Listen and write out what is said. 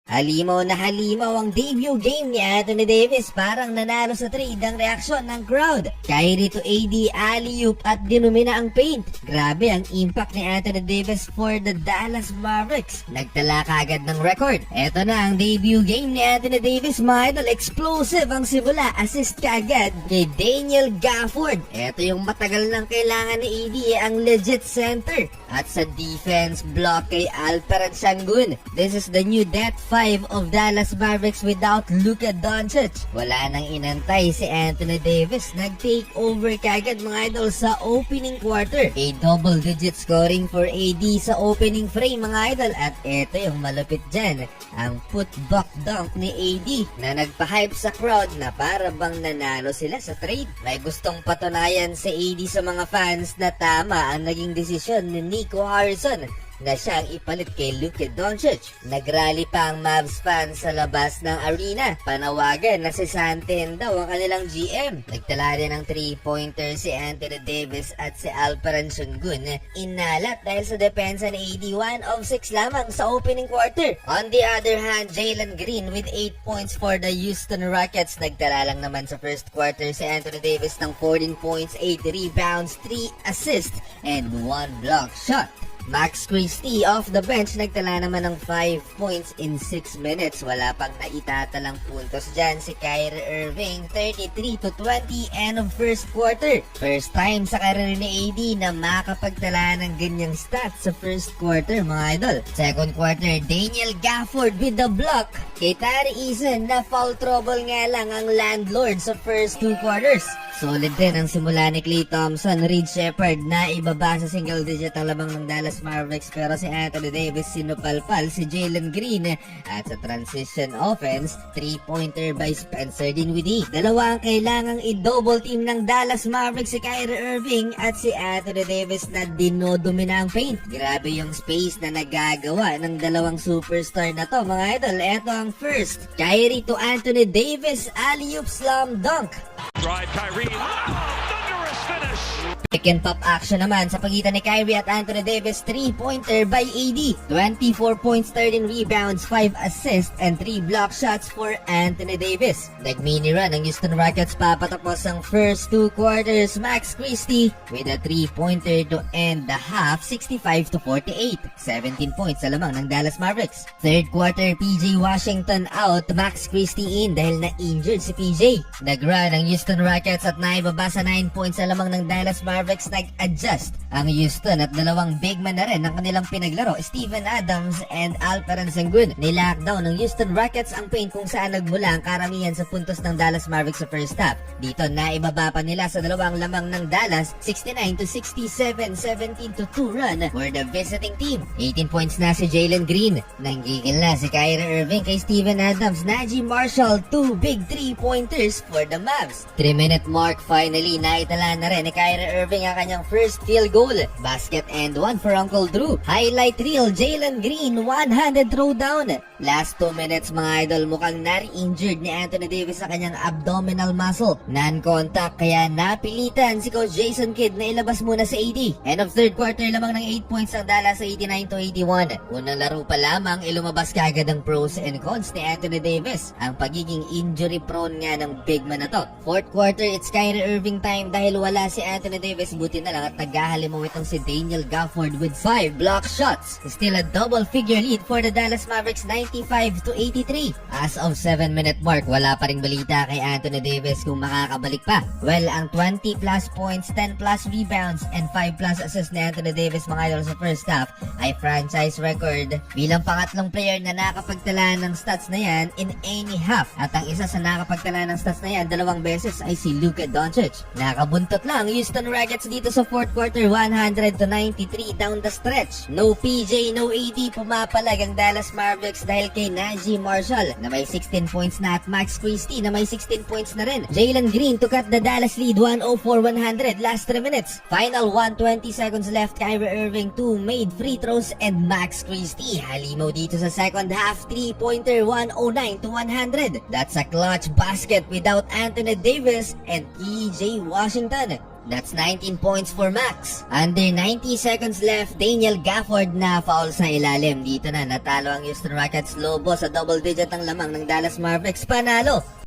Halimaw na halimaw ang debut game ni Anthony Davis, parang nanalo sa trade ang reaksyon ng crowd. Kyrie to AD, alley-oop at dinumina ang paint. Grabe ang impact ni Anthony Davis for the Dallas Mavericks. Nagtala kaagad ng record. Eto na ang debut game ni Anthony Davis, mga idol. Explosive ang simula, assist kaagad kay Daniel Gafford. Eto yung matagal nang kailangan ni AD, ang legit center. At sa defense, block kay Alperen Sengun. This is the new Death 5 of Dallas Mavericks without Luka Doncic. Wala nang inantay si Anthony Davis. Nag-take over kagad mga idol sa opening quarter. A double-digit scoring for AD sa opening frame mga idol. At eto yung malupit dyan, ang putback dunk ni AD na nagpa-hype sa crowd na para bang nanalo sila sa trade. May gustong patunayan si AD sa mga fans na tama ang naging desisyon ni Nico Harrison na siyang ipalit kay Luka Doncic. Nagrally pa ang Mavs fans sa labas ng arena. Panawagan na si Santen daw ang kanilang GM. Nagtala din ng 3-pointer si Anthony Davis at si Alperen Sengun. Inalat dahil sa depensa ni AD, 1 of 6 lamang sa opening quarter. On the other hand, Jalen Green with 8 points for the Houston Rockets. Nagtala lang naman sa first quarter si Anthony Davis ng 14 points, 8 rebounds, 3 assists, and 1 block shot. Max Christie off the bench, nagtala naman ng 5 points in 6 minutes. Wala pang naitatalang puntos dyan si Kyrie Irving, 33-20 end of first quarter. First time sa career ni AD na makapagtala ng ganyang stats sa first quarter mga idol. Second quarter, Daniel Gafford with the block. Kay Tari Eason na foul trouble nga lang ang landlord sa first 2 quarters. Solid din ang simula ni Klay Thompson, Reed Shepherd na ibaba sa single digit ang lamang ng Dallas Mavericks, pero si Anthony Davis sinupalpal si Jalen Green. At sa transition offense, 3-pointer by Spencer Dinwiddie. Dalawa ang kailangang i-double team ng Dallas Mavericks, si Kyrie Irving at si Anthony Davis na dinodumina ang paint. Grabe yung space na nagagawa ng dalawang superstar na to mga idol. Eto ang first, Kyrie to Anthony Davis, alley-oop slam dunk. Drive Kyrie. Thunderous finish. Pick and pop action naman sa pagitan ni Kyrie at Anthony Davis, 3-pointer by AD. 24 points, 13 rebounds, 5 assists, and 3 block shots for Anthony Davis. Nag-mini run ang Houston Rockets papatapos ang first 2 quarters. Max Christie with a 3-pointer to end the half, 65-48. 17 points sa lamang ng Dallas Mavericks. Third quarter, PJ Washington out, Max Christie in dahil na-injured si PJ. Nag-run ang Houston Rockets at naibaba sa 9 points sa lamang ng Dallas Mavericks. Nag-adjust ang Houston at dalawang big man na rin ang kanilang pinaglaro, Steven Adams and Alperen Sengun. Nilockdown ng Houston Rockets ang paint kung saan nagmula ang karamihan sa puntos ng Dallas Mavericks sa first half. Dito naibaba pa nila sa dalawang lamang ng Dallas, 69-67, 17-2 run for the visiting team. 18 points na si Jalen Green. Nanggigil na si Kyrie Irving kay Steven Adams. Najee Marshall, 2 big 3-pointers for the Mavs. 3-minute mark, finally naitala na rin ni Kyrie Irving ang kanyang first field goal. Basket and one for Uncle Drew. Highlight reel, Jalen Green, one-handed throwdown. Last 2 minutes mga idol, mukhang nari-injured ni Anthony Davis sa kanyang abdominal muscle. Non-contact, kaya napilitan si Coach Jason Kidd na ilabas muna sa AD. End of third quarter lamang ng 8 points ang Dallas, 89-81. Unang laro pa lamang, ilumabas kagad ang pros and cons ni Anthony Davis. Ang pagiging injury prone nga ng big man na to. Fourth quarter, it's Kyrie Irving time dahil wala si Anthony Davis. Buti na lang at naghahalimaw itong si Daniel Gafford with 5 block shots. Still a double figure lead for the Dallas Mavericks, 95-83. As of 7-minute mark, wala pa ring balita kay Anthony Davis kung makakabalik pa. Well, ang 20 plus points, 10 plus rebounds, and 5 plus assists ni Anthony Davis mga idol sa first half ay franchise record bilang pangatlong player na nakapagtala ng stats na yan in any half. At ang isa sa nakapagtala ng stats na yan 2 beses ay si Luka Doncic. Nakabuntot lang Houston Rockets dito sa fourth quarter, 100-93 down the stretch. No PJ, no AD, pumapalag ang Dallas Mavericks dahil kay Najee Marshall na may 16 points na at Max Christie na may 16 points na rin. Jalen Green to cut the Dallas lead, 104-100 last 3 minutes. Final 120 seconds left. Kyrie Irving 2 made free throws and Max Christie halimaw dito sa second half, 3-pointer, 109-100. That's a clutch basket without Anthony Davis and PJ Washington. That's 19 points for Max. Under 90 seconds left, Daniel Gafford na foul sa ilalim. Dito na natalo ang Houston Rockets Lobo sa double digit ang lamang ng Dallas Mavericks. Panalo